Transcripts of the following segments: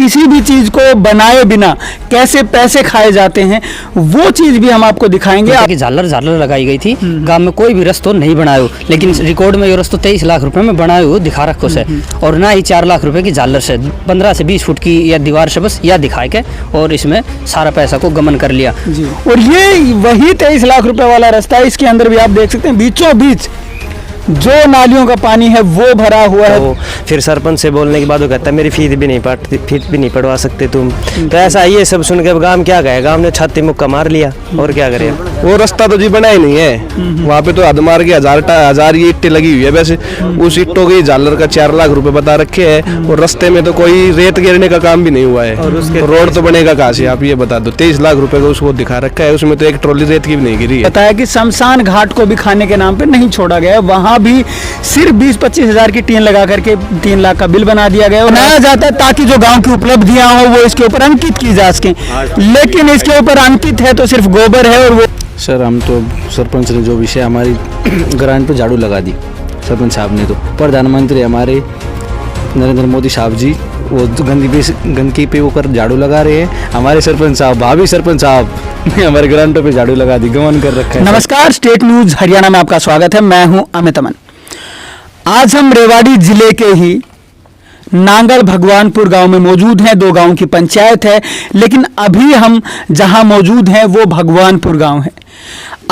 किसी भी चीज को बनाए बिना कैसे पैसे खाए जाते हैं वो चीज भी हम आपको दिखाएंगे। कि झालर लगाई गई थी गांव में, कोई भी रस्तो नहीं बनायो, लेकिन रिकॉर्ड में ये रस्तो 23 लाख रुपए में बनायो दिखा रखो से, और ना ही 4 लाख रुपए की झालर से 15 से 20 फुट की या दीवार से बस या दिखाए के और इसमें सारा पैसा को गमन कर लिया जी। और ये वही 23 लाख रुपए वाला रास्ता है, इसके अंदर भी आप देख सकते हैं बीचों बीच जो नालियों का पानी है वो भरा हुआ है। तो फिर सरपंच से बोलने के बाद वो कहता है मेरी फीस भी नहीं पढ़वा सकते तुम। तो ऐसा ये सब सुन के गांव क्या गए, गांव ने छाती मुक्का मार लिया और क्या करे। वो रास्ता तो जी बना ही नहीं है, वहाँ पे तो हद मार के हजार ये ईंटें लगी हुई है। वैसे उस ईंटों की झालर का 4 लाख रुपए बता रखे हैं, और रास्ते में तो कोई रेत गिरने का काम भी नहीं हुआ है, और उसके रोड तो बनेगा कहाँ से आप ये बता दो। 23 लाख रुपए का उसको दिखा रखा है, उसमें तो एक ट्रॉली रेत की भी नहीं गिरी है। बताया कि शमशान घाट को भी खाने के नाम पे नहीं छोड़ा गया, वहां भी सिर्फ 20-25 हजार की टीन लगा करके 3 लाख का बिल बना दिया गया, बनाया जाता है ताकि जो गांव की उपलब्धियां हो वो इसके ऊपर अंकित की जा सके, लेकिन इसके ऊपर अंकित है तो सिर्फ गोबर है। और वो सर हम तो सरपंच ने जो विषय हमारी ग्रांट पे झाड़ू लगा दी सरपंच साहब ने, तो प्रधानमंत्री हमारे नरेंद्र मोदी साहब जी वो गंदगी पे वो कर झाड़ू लगा रहे हैं। हमारे सरपंच साहब, भाभी सरपंच साहब हमारे ग्रांटों पे झाड़ू लगा दी, गमन कर रखा है। नमस्कार, स्टेट न्यूज हरियाणा में आपका स्वागत है। मैं हूं अमित अमन। आज हम रेवाड़ी जिले के ही नांगल भगवानपुर गांव में मौजूद हैं। 2 गांव की पंचायत है, लेकिन अभी हम जहां मौजूद हैं वो भगवानपुर गांव है।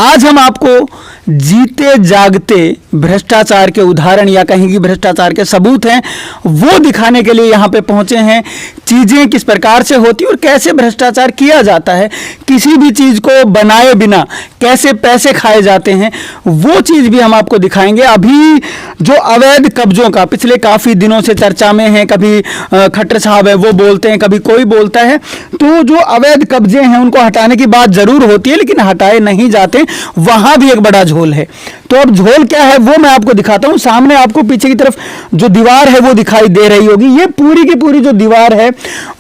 आज हम आपको जीते जागते भ्रष्टाचार के उदाहरण या कहेंगे भ्रष्टाचार के सबूत हैं वो दिखाने के लिए यहाँ पे पहुँचे हैं। चीज़ें किस प्रकार से होती और कैसे भ्रष्टाचार किया जाता है, किसी भी चीज़ को बनाए बिना कैसे पैसे खाए जाते हैं वो चीज़ भी हम आपको दिखाएंगे। अभी जो अवैध कब्जों का पिछले काफ़ी दिनों से चर्चा में है, कभी खट्टर साहब है वो बोलते हैं, कभी कोई बोलता है, तो जो अवैध कब्जे हैं उनको हटाने की बात ज़रूर होती है, लेकिन हटाए नहीं जाते। वहाँ भी एक बड़ा झोल है। तो अब झोल क्या है वो मैं आपको दिखाता हूँ। सामने आपको पीछे की तरफ जो दीवार है वो दिखाई दे रही होगी। ये पूरी की पूरी जो दीवार है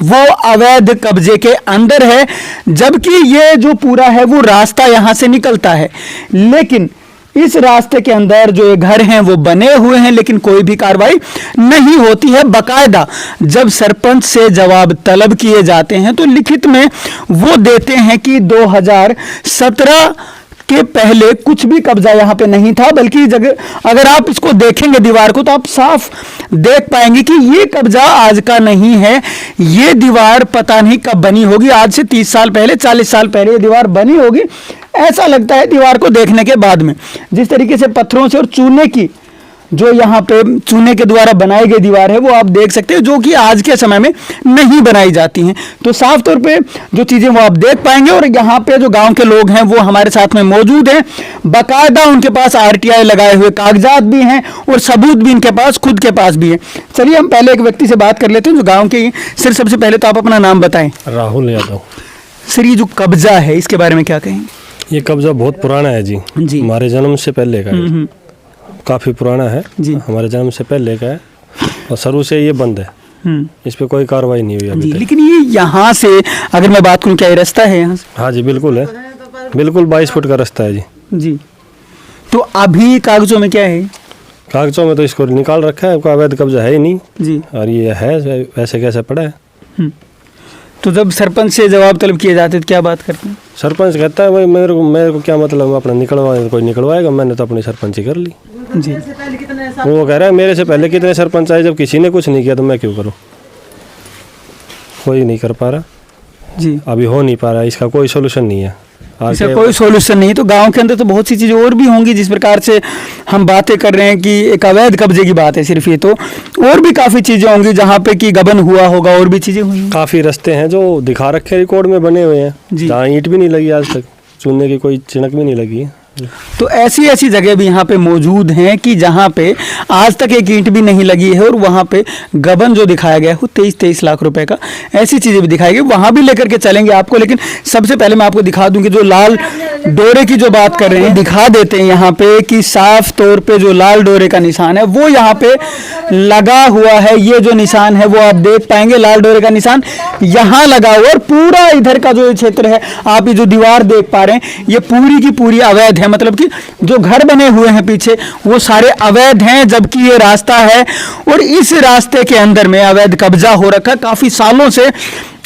वो अवैध कब्जे के अंदर है, जबकि ये जो पूरा है वो रास्ता यहाँ से निकलता है, लेकिन इस रास्ते के अंदर जो ये घर हैं वो बने हुए हैं, लेकिन कोई भी कार्रवाई नहीं होती है। बकायदा जब सरपंच से जवाब तलब किए जाते हैं तो लिखित में वो देते हैं कि 2017 के पहले कुछ भी कब्जा यहाँ पे नहीं था, बल्कि जगह अगर आप इसको देखेंगे दीवार को तो आप साफ देख पाएंगे कि ये कब्जा आज का नहीं है। ये दीवार पता नहीं कब बनी होगी, आज से 30 साल पहले, 40 साल पहले ये दीवार बनी होगी, ऐसा लगता है दीवार को देखने के बाद में। जिस तरीके से पत्थरों से और चूने की जो यहाँ पे चूने के द्वारा बनाई गई दीवार है वो आप देख सकते हो, जो कि आज के समय में नहीं बनाई जाती हैं। तो साफ तौर पे जो चीज़ें वो आप देख पाएंगे। और यहाँ पे जो गांव के लोग हैं वो हमारे साथ में मौजूद हैं, बाकायदा उनके पास RTI लगाए हुए कागजात भी हैं और सबूत भी इनके पास खुद के पास भी है। चलिए हम पहले एक व्यक्ति से बात कर लेते हैं जो गाँव के। सर सबसे पहले तो आप अपना नाम बताएं। राहुल यादव। सर ये जो कब्जा है इसके बारे में क्या कहेंगे? ये कब्जा बहुत पुराना है जी, हमारे जन्म से पहले का है, काफ़ी पुराना है जी, हमारे जन्म से पहले का है, और शुरू से ये बंद है, इस पे कोई कार्रवाई नहीं हुई अभी तक। लेकिन ये यहाँ से अगर मैं बात करूँ क्या ये रास्ता है यहाँ से? हाँ जी बिल्कुल है, बिल्कुल 22 फुट का रास्ता है जी। तो अभी कागजों में क्या है? कागजों में तो इसको निकाल रखा है, कोई अवैध कब्जा है ही नहीं जी, और ये है वैसे कैसे पड़ा है। तो जब सरपंच से जवाब तलब किए जाते तो क्या बात करते हैं? सरपंच कहता है भाई मेरे को क्या मतलब, अपना निकलवाएगा, कोई निकलवाएगा, मैंने तो अपनी सरपंची कर ली जी। वो कह रहा है मेरे से पहले कितने सरपंच आए, जब किसी ने कुछ नहीं किया तो मैं क्यों करूं। कोई नहीं कर पा रहा जी, अभी हो नहीं पा रहा, इसका कोई सोल्यूशन नहीं है। इसका कोई सोल्यूशन नहीं। तो गांव के अंदर तो बहुत सी चीज़ें और भी होंगी, जिस प्रकार से हम बातें कर रहे हैं कि एक अवैध कब्जे की बात है सिर्फ, ये तो और भी काफ़ी चीज़ें होंगी जहाँ पे कि गबन हुआ होगा, और भी चीज़ें हुई। काफ़ी रास्ते हैं जो दिखा रखे रिकॉर्ड में बने हुए हैं, जहाँ ईंट भी नहीं लगी आज तक, चूने की कोई चिनक भी नहीं लगी है। तो ऐसी जगह भी यहाँ पे मौजूद हैं कि जहाँ पे आज तक एक ईंट भी नहीं लगी है, और वहाँ पे गबन जो दिखाया गया है वो 23 लाख रुपए का, ऐसी चीज़ें भी दिखाई गई, वहाँ भी लेकर के चलेंगे आपको। लेकिन सबसे पहले मैं आपको दिखा दूं कि जो लाल डोरे की जो बात कर रहे हैं दिखा देते हैं यहाँ पे कि साफ तौर पे जो लाल डोरे का निशान है वो यहाँ पे लगा हुआ है। ये जो निशान है वो आप देख पाएंगे, लाल डोरे का निशान यहाँ लगा हुआ और पूरा इधर का जो क्षेत्र है, आप ये जो दीवार देख पा रहे हैं ये पूरी की पूरी अवैध है। मतलब कि जो घर बने हुए हैं पीछे वो सारे अवैध हैं, जबकि ये रास्ता है और इस रास्ते के अंदर में अवैध कब्जा हो रखा है काफी सालों से।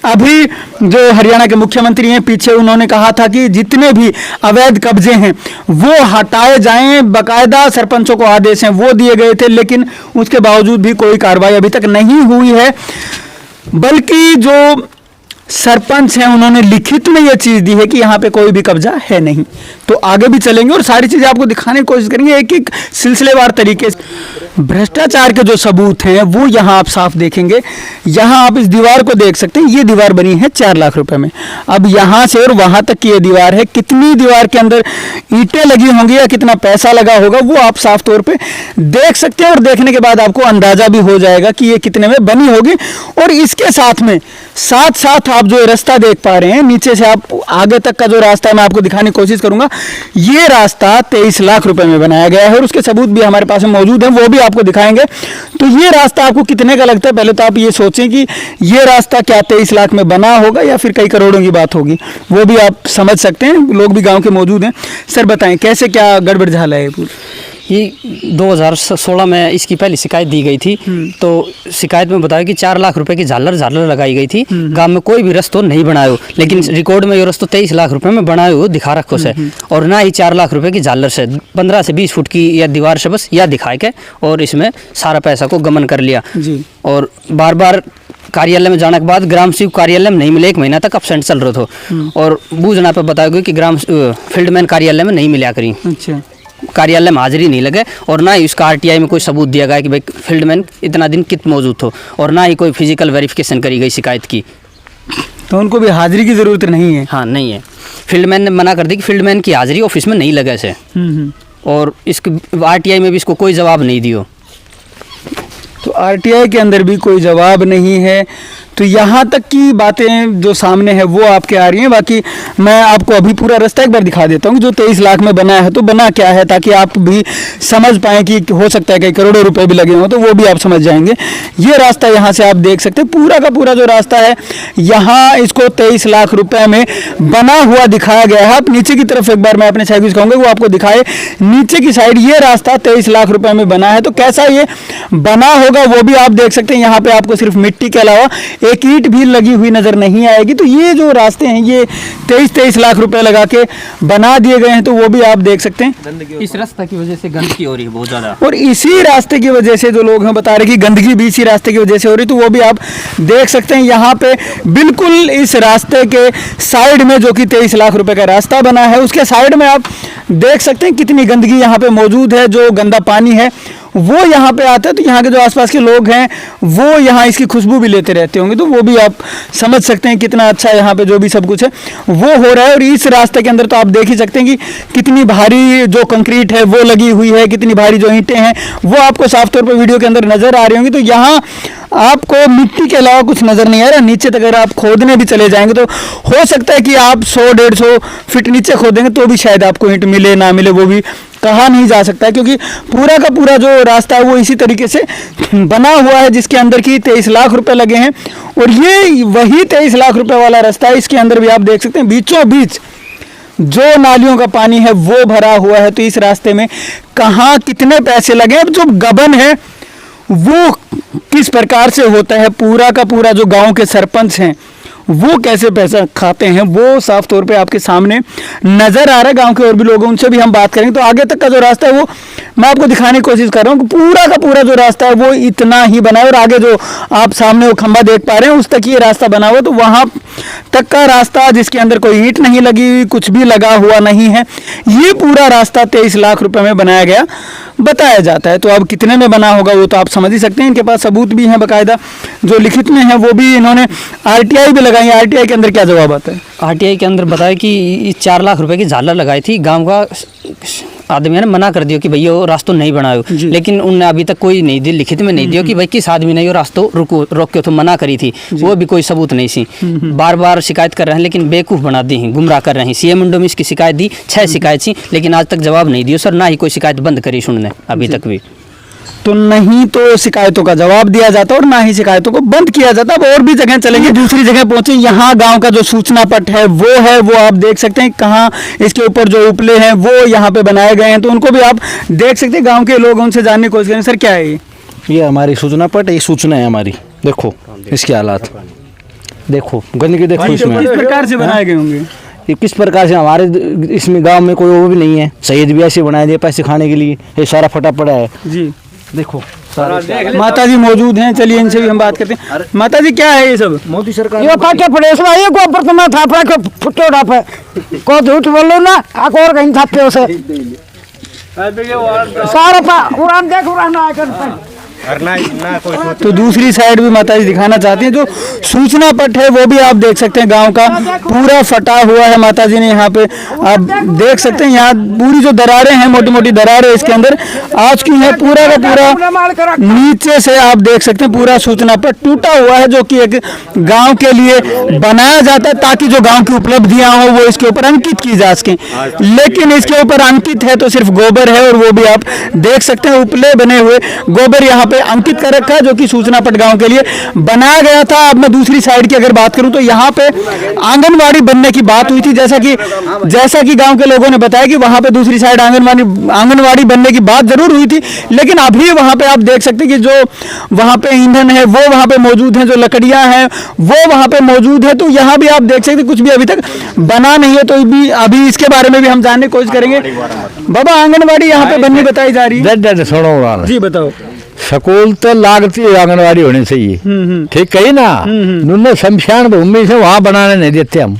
अभी जो हरियाणा के मुख्यमंत्री हैं पीछे उन्होंने कहा था कि जितने भी अवैध कब्जे हैं वो हटाए जाएं, बकायदा सरपंचों को आदेश हैं वो दिए गए थे, लेकिन उसके बावजूद भी कोई कार्रवाई अभी तक नहीं हुई है। बल्कि जो सरपंच हैं उन्होंने लिखित में यह चीज दी है कि यहाँ पे कोई भी कब्जा है नहीं। तो आगे भी चलेंगे और सारी चीजें आपको दिखाने की कोशिश करेंगे एक एक सिलसिलेवार तरीके से। भ्रष्टाचार के जो सबूत हैं वो यहाँ आप साफ देखेंगे। यहाँ आप इस दीवार को देख सकते हैं, ये दीवार बनी है 4 लाख रुपए में। अब यहाँ से और वहां तक की ये दीवार है, कितनी दीवार के अंदर ईंटें लगी होंगी या कितना पैसा लगा होगा वो आप साफ तौर पे देख सकते हैं और देखने के बाद आपको अंदाजा भी हो जाएगा कि ये कितने में बनी होगी। और इसके साथ में साथ साथ आप जो रास्ता देख पा रहे हैं नीचे से आप आगे तक का जो रास्ता है मैं आपको दिखाने की कोशिश करूंगा। ये रास्ता 23 लाख रुपए में बनाया गया है और उसके सबूत भी हमारे पास में मौजूद हैं, वो भी आपको दिखाएंगे। तो ये रास्ता आपको कितने का लगता है? पहले तो आप ये सोचें कि ये रास्ता क्या 23 लाख में बना होगा या फिर कई करोड़ों की बात होगी, वो भी आप समझ सकते हैं। लोग भी गाँव के मौजूद हैं। सर बताएं कैसे क्या गड़बड़ झाला है? ये 2016 में इसकी पहली शिकायत दी गई थी। तो शिकायत में बताया कि 4 लाख रुपए की झालर लगाई गई थी। गांव में कोई भी रस्तो नहीं बनायो, लेकिन रिकॉर्ड में ये रस्तो 23 लाख रुपए में बनायो दिखा रखो से। और ना ही 4 लाख रुपए की झालर से 15 से 20 फुट की या दीवार से बस या दिखाए के और इसमें सारा पैसा को गमन कर लिया जी। और बार बार कार्यालय में जाने के बाद ग्राम सेवक कार्यालय में नहीं मिले, 1 महीना तक अपसेंट चल रहा था। और बूझना पे बताया गया कि ग्राम फील्डमैन कार्यालय में नहीं मिला करी। अच्छा, कार्यालय में हाजिरी नहीं लगे और ना ही उसका आरटीआई में कोई सबूत दिया गया कि भाई फील्डमैन इतना दिन कित मौजूद हो, और ना ही कोई फिजिकल वेरिफिकेशन करी गई शिकायत की। तो उनको भी हाजिरी की जरूरत नहीं है? हाँ नहीं है। फील्डमैन ने मना कर दी कि फील्डमैन की हाजिरी ऑफिस में नहीं लगे से। और इसके आरटीआई में भी इसको कोई जवाब नहीं दियो। तो आरटीआई के अंदर भी कोई जवाब नहीं है। तो यहाँ तक की बातें जो सामने है वो आपके आ रही हैं। बाकी मैं आपको अभी पूरा रास्ता एक बार दिखा देता हूँ जो 23 लाख में बना है। तो बना क्या है ताकि आप भी समझ पाएँ कि हो सकता है कई करोड़ों रुपए भी लगे हों, तो वो भी आप समझ जाएंगे। ये रास्ता यहाँ से आप देख सकते हैं, पूरा का पूरा जो रास्ता है यहाँ इसको 23 लाख रुपए में बना हुआ दिखाया गया है। आप नीचे की तरफ एक बार मैं अपने साइड कहूँगा वो आपको दिखाए। नीचे की साइड ये रास्ता 23 लाख रुपए में बना है। तो कैसा ये बना होगा वो भी आप देख सकते हैं। यहाँ पे आपको सिर्फ मिट्टी के अलावा एक ईंट भी लगी हुई नजर नहीं आएगी। तो ये जो रास्ते हैं ये 23 लाख रुपए लगा के बना दिए गए हैं। तो वो भी आप देख सकते हैं। इस रास्ते की वजह से गंदगी हो रही है बहुत ज्यादा, और इसी रास्ते की वजह से जो लोग हैं बता रहे कि गंदगी भी इसी रास्ते की वजह से हो रही, तो वो भी आप देख सकते हैं। यहाँ पे बिल्कुल इस रास्ते के साइड में जो कि 23 लाख रुपए का रास्ता बना है उसके साइड में आप देख सकते हैं कितनी गंदगी यहाँ पे मौजूद है। जो गंदा पानी है वो यहाँ पे आता है, तो यहाँ के जो आसपास के लोग हैं वो यहाँ इसकी खुशबू भी लेते रहते होंगे। तो वो भी आप समझ सकते हैं कितना अच्छा यहाँ पे जो भी सब कुछ है वो हो रहा है। और इस रास्ते के अंदर तो आप देख ही सकते हैं कि कितनी भारी जो कंक्रीट है वो लगी हुई है, कितनी भारी जो ईंटें हैं वो आपको साफ तौर पर वीडियो के अंदर नजर आ रही होंगी। तो यहाँ आपको मिट्टी के अलावा कुछ नजर नहीं आ रहा। नीचे तक अगर आप खोदने भी चले जाएंगे तो हो सकता है कि आप 100-150 फीट नीचे खोदेंगे तो भी शायद आपको ईंट मिले ना मिले, वो भी कहा नहीं जा सकता है, क्योंकि पूरा का पूरा जो रास्ता है वो इसी तरीके से बना हुआ है जिसके अंदर की 23 लाख रुपए लगे हैं। और ये वही 23 लाख रुपए वाला रास्ता है। इसके अंदर भी आप देख सकते हैं बीचों बीच जो नालियों का पानी है वो भरा हुआ है। तो इस रास्ते में कहाँ कितने पैसे लगे, अब जो गबन है वो किस प्रकार से होता है, पूरा का पूरा जो गांव के सरपंच हैं वो कैसे पैसा खाते हैं वो साफ तौर पे आपके सामने नजर आ रहा है। गांव के और भी लोग हैं उनसे भी हम बात करेंगे। तो आगे तक का जो रास्ता है वो मैं आपको दिखाने की कोशिश कर रहा हूँ कि पूरा का पूरा जो रास्ता है वो इतना ही बना है। और आगे जो आप सामने वो खंबा देख पा रहे हैं उस तक ये रास्ता बना हुआ, तो वहां तक का रास्ता जिसके अंदर कोई ईंट नहीं लगी, कुछ भी लगा हुआ नहीं है, ये पूरा रास्ता 23 लाख रुपए में बनाया गया बताया जाता है। तो अब कितने में बना होगा वो तो आप समझ ही सकते हैं। इनके पास सबूत भी हैं बाकायदा जो लिखित में है, वो भी इन्होंने आरटीआई भी लगाई। आरटीआई के अंदर क्या जवाब आता है? आरटीआई के अंदर बताया कि 4 लाख रुपए की झालर लगाई थी। गांव का आदमी ने मना कर दिया कि भैया वो रास्ता नहीं बनायो, लेकिन उनने अभी तक कोई नहीं दी, लिखित में नहीं दिया कि भाई किस आदमी ने ये रास्ता रोक्यो तो मना करी थी, वो भी कोई सबूत नहीं सी। बार बार शिकायत कर रहे हैं लेकिन बेवकूफ़ बना दी हैं, गुमराह कर रहे हैं। सीएम मंडो में इसकी शिकायत दी, 6 शिकायत थी, लेकिन आज तक जवाब नहीं दिया सर, ना ही कोई शिकायत बंद करी सुनने अभी तक भी। तो नहीं तो शिकायतों का जवाब दिया जाता और ना ही शिकायतों को बंद किया जाता। अब और भी जगह चलेंगे, दूसरी जगह पहुंचे। यहाँ गांव का जो सूचना पट है वो आप देख सकते हैं। कहाँ इसके ऊपर जो उपले हैं वो यहाँ पे बनाए गए हैं, तो उनको भी आप देख सकते हैं। गांव के लोग उनसे जानने की कोशिश करें। सर क्या है ये हमारी सूचना पट, ये सूचना है हमारी। देखो इसके हालात, देखो गंदगी देखो इसमें किस प्रकार से बनाए गए होंगे। ये किस प्रकार से हमारे इसमें गांव में कोई वो भी नहीं है। शहीद भी ऐसे बनाए दिए पैसे खाने के लिए, ये सारा फटा पड़ा है जी। देखो माता जी मौजूद हैं, चलिए इनसे भी हम बात करते हैं। माता जी क्या है ये सब? मोदी सरकार ये पाके पड़े इसमें ये को ऊपर तुम्हें था पर को फुटो डापे को झूठ बोलो ना आको और कहीं थापे उसे सारा पा उड़ान देख उड़ान आए कर। तो दूसरी साइड भी माता जी दिखाना चाहती हैं। जो सूचना पट है वो भी आप देख सकते हैं, गांव का पूरा फटा हुआ है। माता जी ने यहाँ पे आप देख सकते हैं, यहाँ पूरी जो दरारें हैं, मोटी मोटी दरारें इसके अंदर आज की है। पूरा का पूरा नीचे से आप देख सकते हैं पूरा सूचना पट टूटा हुआ है, जो कि एक गांव के लिए बनाया जाता है ताकि जो गांव की उपलब्धियां हो वो इसके ऊपर अंकित की जा सकें। लेकिन इसके ऊपर अंकित है तो सिर्फ गोबर है, और वो भी आप देख सकते हैं उपले बने हुए गोबर यहाँ पे अंकित कर रखा है, जो कि सूचना पट गांव के लिए बनाया गया था। अब मैं दूसरी साइड की अगर बात करूं तो यहाँ पे आंगनवाड़ी बनने की बात हुई थी, जैसा कि गांव के लोगों ने बताया कि वहां पे दूसरी साइड आंगनवाड़ी बनने की बात जरूर हुई थी। लेकिन अभी वहां पे आप देख सकते हैं कि जो वहां पे ईंधन है वो वहां पे मौजूद है, जो लकड़ियां हैं वो वहां पे मौजूद है। तो यहाँ भी आप देख सकते हैं कुछ भी अभी तक बना नहीं है। तो भी अभी इसके बारे में भी हम जानने की कोशिश करेंगे। बाबा आंगनवाड़ी यहाँ पे बननी बताई जा रही है जी, बताओ। स्कूल तो लागती आंगनवाड़ी होनी चाहिए, ठीक है ना। नुन्ने शमशान भूमि से वहाँ बनाने नहीं देते हम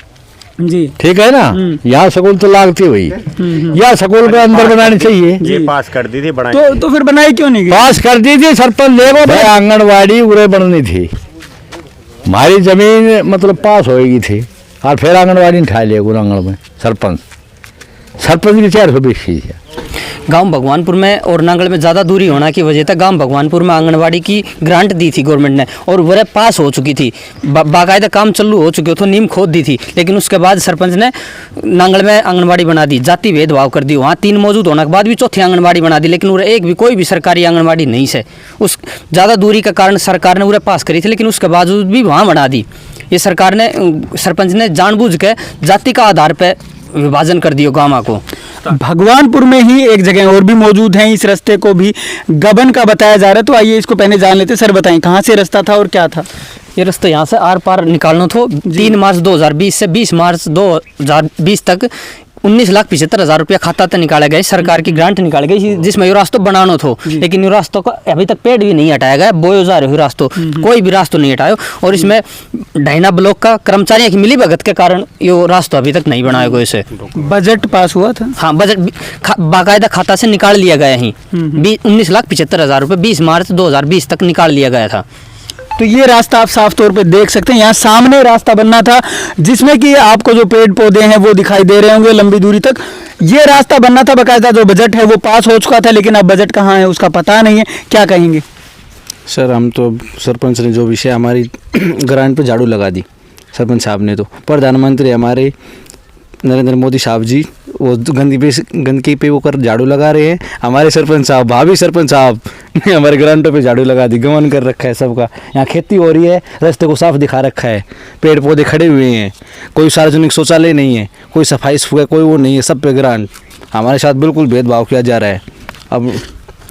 जी, ठीक है ना। यहाँ स्कूल तो लागती हुई, यहाँ स्कूल के अंदर बनानी चाहिए। ये पास कर दी थी, बनाई तो फिर बनाई क्यों नहीं गई? पास कर दी थी सरपंच लेगो भाई, आंगनवाड़ी उरे बननी थी। हमारी जमीन मतलब पास होएगी थी और फिर आंगनवाड़ी उठा लिया आंगन में सरपंच की 420 है। गांव भगवानपुर में और नांगल में ज़्यादा दूरी होने की वजह से गांव भगवानपुर में आंगनवाड़ी की ग्रांट दी थी गवर्नमेंट ने, और वह पास हो चुकी थी, बाकायदा काम चालू हो चुके थे, नींव खोद दी थी। लेकिन उसके बाद सरपंच ने नांगल में आंगनवाड़ी बना दी, जाति भेदभाव कर दी। वहाँ 3 मौजूद होने के बाद भी चौथी आंगनवाड़ी बना दी, लेकिन उन्हें एक भी कोई भी सरकारी आंगनवाड़ी नहीं से। उस ज़्यादा दूरी के कारण सरकार ने उन्हें पास करी थी, लेकिन उसके बावजूद भी वहाँ बना दी। ये सरकार ने, सरपंच ने जानबूझ के जाति का आधार पर विभाजन कर दिया गाँव को। भगवानपुर में ही एक जगह और भी मौजूद है, इस रास्ते को भी गबन का बताया जा रहा है। तो आइए इसको पहले जान लेते। सर बताएं कहाँ से रास्ता था और क्या था? ये रास्ता यहाँ से आर पार निकालना था। 3 मार्च 2020 से 20 मार्च 2020 तक 19,75,000 रुपया खाता था निकाला गया। सरकार की ग्रांट निकाल गई जिसमें ये रास्ता बनाना था, लेकिन ये रास्तों का अभी तक पेड़ भी नहीं हटाया गया, बोयो जा रहे रास्तों, कोई भी रास्ता नहीं हटाया। और इसमें ढाइना ब्लॉक का कर्मचारियों की मिली भगत के कारण ये रास्ता अभी तक नहीं बनाया गया। इसे बजट पास हुआ था? हाँ, बजट बाकायदा खाता से निकाल लिया गया ही। 19,75,000 रुपये 20 मार्च 2020 तक निकाल लिया गया था। तो ये रास्ता आप साफ तौर पे देख सकते हैं, यहाँ सामने रास्ता बनना था जिसमें कि आपको जो पेड़ पौधे हैं वो दिखाई दे रहे होंगे लंबी दूरी तक। ये रास्ता बनना था, बाकायदा जो बजट है वो पास हो चुका था, लेकिन अब बजट कहाँ है उसका पता नहीं है। क्या कहेंगे सर? हम तो सरपंच ने जो विषय हमारी ग्रांट पे झाड़ू लगा दी सरपंच साहब ने, तो प्रधानमंत्री हमारे नरेंद्र मोदी साहब जी वो गंदगी पे वो कर झाड़ू लगा रहे हैं। हमारे सरपंच साहब, भाभी सरपंच साहब ने हमारे ग्रांटों पे झाड़ू लगा दी, गमन कर रखा है सबका। यहाँ खेती हो रही है, रास्ते को साफ दिखा रखा है, पेड़ पौधे खड़े हुए हैं, कोई सार्वजनिक शौचालय नहीं है, कोई सफाई कोई वो नहीं है, सब पे ग्रांट। हमारे साथ बिल्कुल भेदभाव किया जा रहा है। अब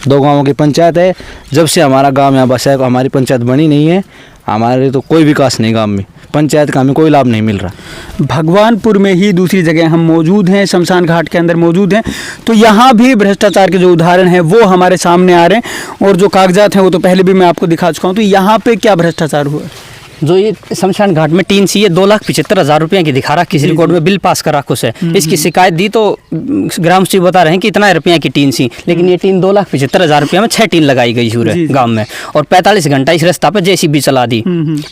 2 गाँवों की पंचायत है, जब से हमारा गाँव यहाँ बसा है हमारी पंचायत बनी नहीं है, हमारे तो कोई विकास नहीं गाँव में, पंचायत का हमें कोई लाभ नहीं मिल रहा। भगवानपुर में ही दूसरी जगह हम मौजूद हैं, शमशान घाट के अंदर मौजूद हैं, तो यहाँ भी भ्रष्टाचार के जो उदाहरण हैं वो हमारे सामने आ रहे हैं, और जो कागजात हैं वो तो पहले भी मैं आपको दिखा चुका हूँ। तो यहाँ पे क्या भ्रष्टाचार हुआ? जो ये शमशान घाट में टीन सी ये 2,75,000 रुपये की दिखा रहा, किसी रिकॉर्ड में बिल पास करा को से इसकी शिकायत दी, तो ग्राम सचिव बता रहे हैं कि इतना रुपया की टीन सी, लेकिन ये टीन 2,75,000 रुपये में 6 टीन लगाई गई पूरे गांव में, और 45 घंटा इस रास्ता पे JCB चला दी,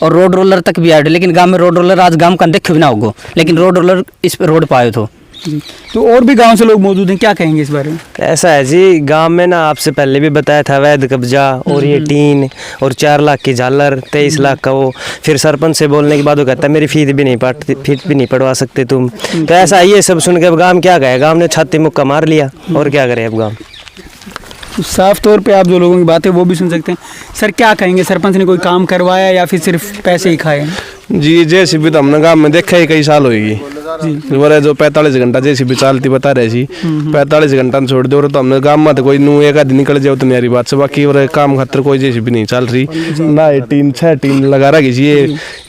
और रोड रोलर तक भी आए, लेकिन गांव में रोड रोलर आज गांव का देख भी ना होगा, लेकिन रोड रोलर इस रोड पर आए तो जी। तो और भी गांव से लोग मौजूद हैं, क्या कहेंगे इस बारे में? ऐसा है जी, गांव में ना आपसे पहले भी बताया था अवैध कब्जा और ये टीन और 4 लाख की झालर, 23 लाख का वो। फिर सरपंच से बोलने के बाद वो कहता है मेरी फीस भी नहीं पढ़वा सकते तुम। तो ऐसा ये सब सुन के अब गांव क्या कहे, गांव ने छाती मुक्का मार लिया और क्या करे अब गांव। तो साफ तौर पे आप जो लोगों की बातें वो भी सुन सकते हैं। सर क्या कहेंगे, सरपंच ने कोई काम करवाया या फिर सिर्फ पैसे ही खाए? जी जेसीबी तो हमने गाँव में देखा ही कई साल होगी जी। वो जो 45 घंटा जेसीबी चलती बता रहे जी, 45 घंटा छोड़ दो तो हमने गाँव में तो कोई नू एक आदि निकल जाओ तो मेरी बात से, बाकी और काम खातर कोई जेसीबी नहीं चल रही ना। ये टीन 6 टीन लगा रखी जी,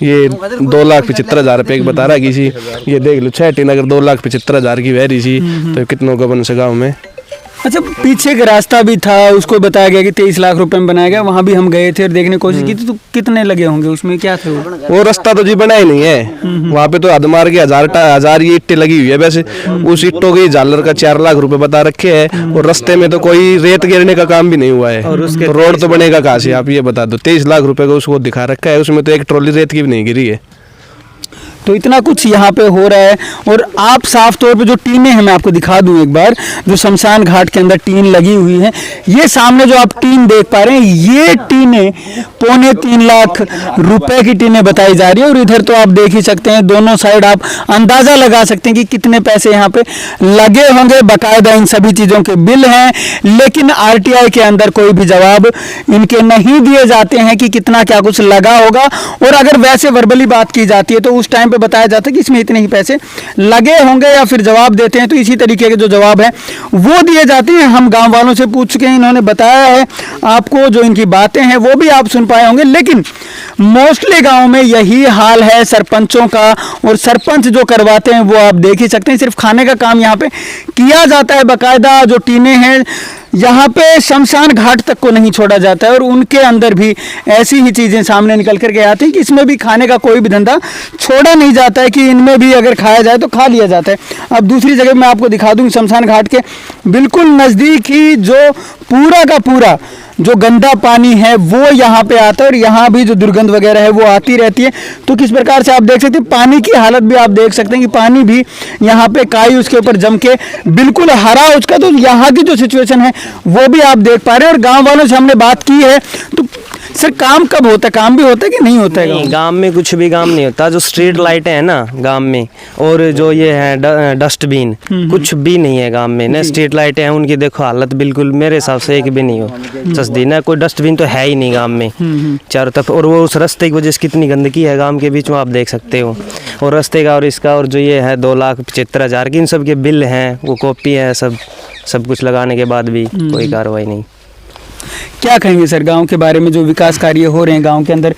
ये 2,75,000 रुपये की बता रखी जी। ये देख लो 6 टीन अगर 2,75,000 की वह रही जी तो कितनों का बन से गाँव में। अच्छा, पीछे का रास्ता भी था, उसको बताया गया कि 23 लाख रुपए में बनाया गया, वहाँ भी हम गए थे और देखने की कोशिश की थी। तो कितने लगे होंगे उसमें, क्या थे वो रास्ता तो जी बना ही नहीं है। वहाँ पे तो हद मार के 1000 ये ईंटें लगी हुई है। वैसे उस ईंटों की झालर का 4 लाख रुपए बता रखे हैं और रास्ते में तो कोई रेत गिरने का काम भी नहीं हुआ है। और उसके रोड तो बनेगा कहाँ से, आप ये बता दो। 23 लाख रुपए का उसको दिखा रखा है, उसमें तो एक ट्रॉली रेत की भी नहीं गिरी है। तो इतना कुछ यहाँ पे हो रहा है। और आप साफ तौर पे जो टीनें हैं, मैं आपको दिखा दूं एक बार, जो शमशान घाट के अंदर टीन लगी हुई है, ये सामने जो आप टीन देख पा रहे हैं, ये टीनें 2.25 लाख रुपए की टीनें बताई जा रही है। और इधर तो आप देख ही सकते हैं, दोनों साइड आप अंदाजा लगा सकते हैं कि कितने पैसे यहाँ पे लगे होंगे। बाकायदा इन सभी चीजों के बिल हैं, लेकिन आरटीआई के अंदर कोई भी जवाब इनके नहीं दिए जाते हैं कि कितना क्या कुछ लगा होगा। और अगर वैसे वर्बली बात की जाती है तो उस टाइम पे बताया जाता है कि इसमें इतने ही पैसे लगे होंगे, या फिर जवाब देते हैं तो इसी तरीके के जो जवाब है वो दिए जाते हैं। हम गांव वालों से पूछ चुके हैं, इन्होंने बताया है आपको, जो इनकी बातें हैं वो भी आप सुन पाए होंगे। लेकिन मोस्टली गांव में यही हाल है सरपंचों का, और सरपंच जो करवाते हैं वो आप देख ही सकते हैं। सिर्फ खाने का काम यहाँ पे किया जाता है। बाकायदा जो टीनें हैं यहाँ पे शमशान घाट तक को नहीं छोड़ा जाता है, और उनके अंदर भी ऐसी ही चीज़ें सामने निकल कर के आती हैं कि इसमें भी खाने का कोई भी धंधा छोड़ा नहीं जाता है, कि इनमें भी अगर खाया जाए तो खा लिया जाता है। अब दूसरी जगह मैं आपको दिखा दूँ, शमशान घाट के बिल्कुल नज़दीक ही जो पूरा का पूरा जो गंदा पानी है वो यहाँ पे आता है, और यहाँ भी जो दुर्गंध वगैरह है वो आती रहती है। तो किस प्रकार से आप देख सकते हैं, पानी की हालत भी आप देख सकते हैं कि पानी भी यहाँ पे काई उसके ऊपर जम के बिल्कुल हरा हो चुका। तो यहाँ की जो सिचुएशन है वो भी आप देख पा रहे हैं। और गाँव वालों से हमने बात की है, तो सर काम कब होता है, काम भी होता है कि नहीं होता है? गांव में कुछ भी काम नहीं होता। जो स्ट्रीट लाइटें हैं ना गांव में, और जो ये है डस्टबिन, कुछ भी नहीं है गांव में ना। स्ट्रीट लाइटें हैं, उनकी देखो हालत बिल्कुल मेरे हिसाब से एक भी नहीं हो सस्ती ना। कोई डस्टबिन तो है ही नहीं गांव में चारों तरफ। और वो उस रास्ते की वजह से कितनी गंदगी है गांव के बीच में, आप देख सकते हो। और रास्ते का और इसका, और जो ये है 2,75,000 की, इन सब के बिल हैं, वो कॉपी है, सब कुछ लगाने के बाद भी कोई कार्रवाई नहीं। क्या कहेंगे सर गांव के बारे में, जो विकास कार्य हो रहे हैं गांव के अंदर?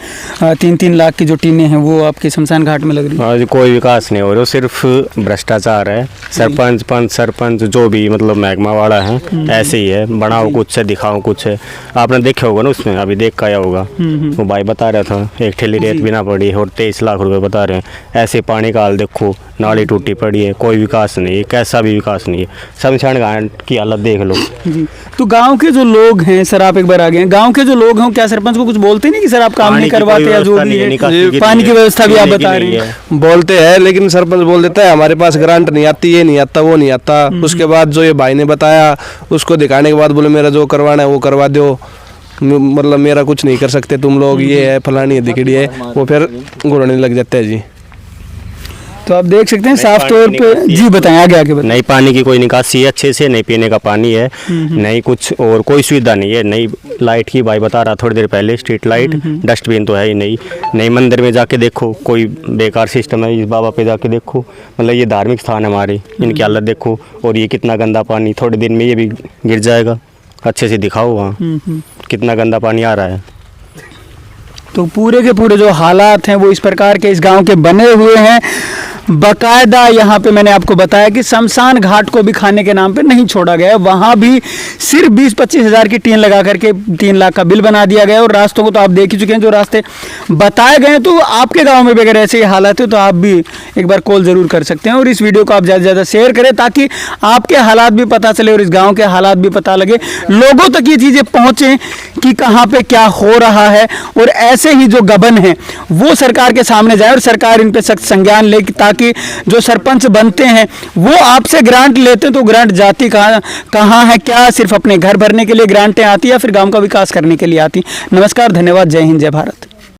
3-3 लाख की जो टीनें हैं वो आपके शमशान घाट में लग रही है। कोई विकास नहीं हो रहा, सिर्फ भ्रष्टाचार है। सरपंच जो भी मतलब महकमा वाला है ऐसे ही है, बनाओ कुछ है दिखाओ कुछ है। आपने देखा होगा ना उसमें, अभी देख के आया होगा, वो भाई बता रहा था एक ठेली रेत भी ना पड़ी और 23 लाख रुपए बता रहे हैं। ऐसे पानी का हाल देखो, नाली टूटी पड़ी है, कोई विकास नहीं है, कैसा भी विकास नहीं है। शमशान घाट की हालत देख लो। तो गांव के जो लोग हैं सर, आप एक बार आ गए, गांव के जो लोग हैं क्या सरपंच को कुछ बोलते नहीं कि सर आप काम नहीं करवाते, या जो भी है पानी की व्यवस्था भी आप बता रहे हैं? बोलते हैं, लेकिन सरपंच बोल देता है हमारे पास ग्रांट नहीं आती, ये नहीं आता, वो नहीं आता। उसके बाद जो ये भाई ने बताया उसको दिखाने के बाद बोले मेरा जो करवाना है वो करवा दो, मतलब मेरा कुछ नहीं कर सकते तुम लोग, ये है फलानी है दिखड़ी है, वो फिर घुरने लग जाते हैं जी। तो आप देख सकते हैं साफ तौर पे। जी बताएं, आगे आगे बताएं। नहीं पानी की कोई निकासी है अच्छे से, नहीं पीने का पानी है, नहीं कुछ और कोई सुविधा नहीं है। नहीं लाइट की भाई बता रहा थोड़ी देर पहले, स्ट्रीट लाइट, डस्टबिन तो है ही नहीं। मंदिर में जाके देखो कोई बेकार सिस्टम है। इस बाबा पे जाके देखो, मतलब ये धार्मिक स्थान है हमारे, इनकी हालत देखो। और ये कितना गंदा पानी, थोड़े दिन में ये भी गिर जाएगा। अच्छे से दिखाओ वहाँ कितना गंदा पानी आ रहा है। तो पूरे के पूरे जो हालात हैं वो इस प्रकार के इस गांव के बने हुए हैं। बाकायदा यहाँ पे मैंने आपको बताया कि शमशान घाट को भी खाने के नाम पे नहीं छोड़ा गया है। वहाँ भी सिर्फ 20-25 हज़ार की टीन लगा करके 3 लाख का बिल बना दिया गया। और रास्तों को तो आप देख ही चुके हैं, जो रास्ते बताए गए हैं। तो आपके गांव में भी अगर ऐसे ही हालात है तो आप भी एक बार कॉल ज़रूर कर सकते हैं, और इस वीडियो को आप ज़्यादा से ज़्यादा शेयर करें, ताकि आपके हालात भी पता चले और इस गाँव के हालात भी पता लगे, लोगों तक ये चीज़ें पहुँचें कि कहाँ पर क्या हो रहा है। और ऐसे ही जो गबन है वो सरकार के सामने जाए और सरकार इन पर सख्त संज्ञान ले, ताकि बाकी जो सरपंच बनते हैं वो आपसे ग्रांट लेते हैं, तो ग्रांट जाती कहाँ है? क्या सिर्फ अपने घर भरने के लिए ग्रांटें आती है या फिर गांव का विकास करने के लिए आती? नमस्कार, धन्यवाद, जय हिंद, जय भारत।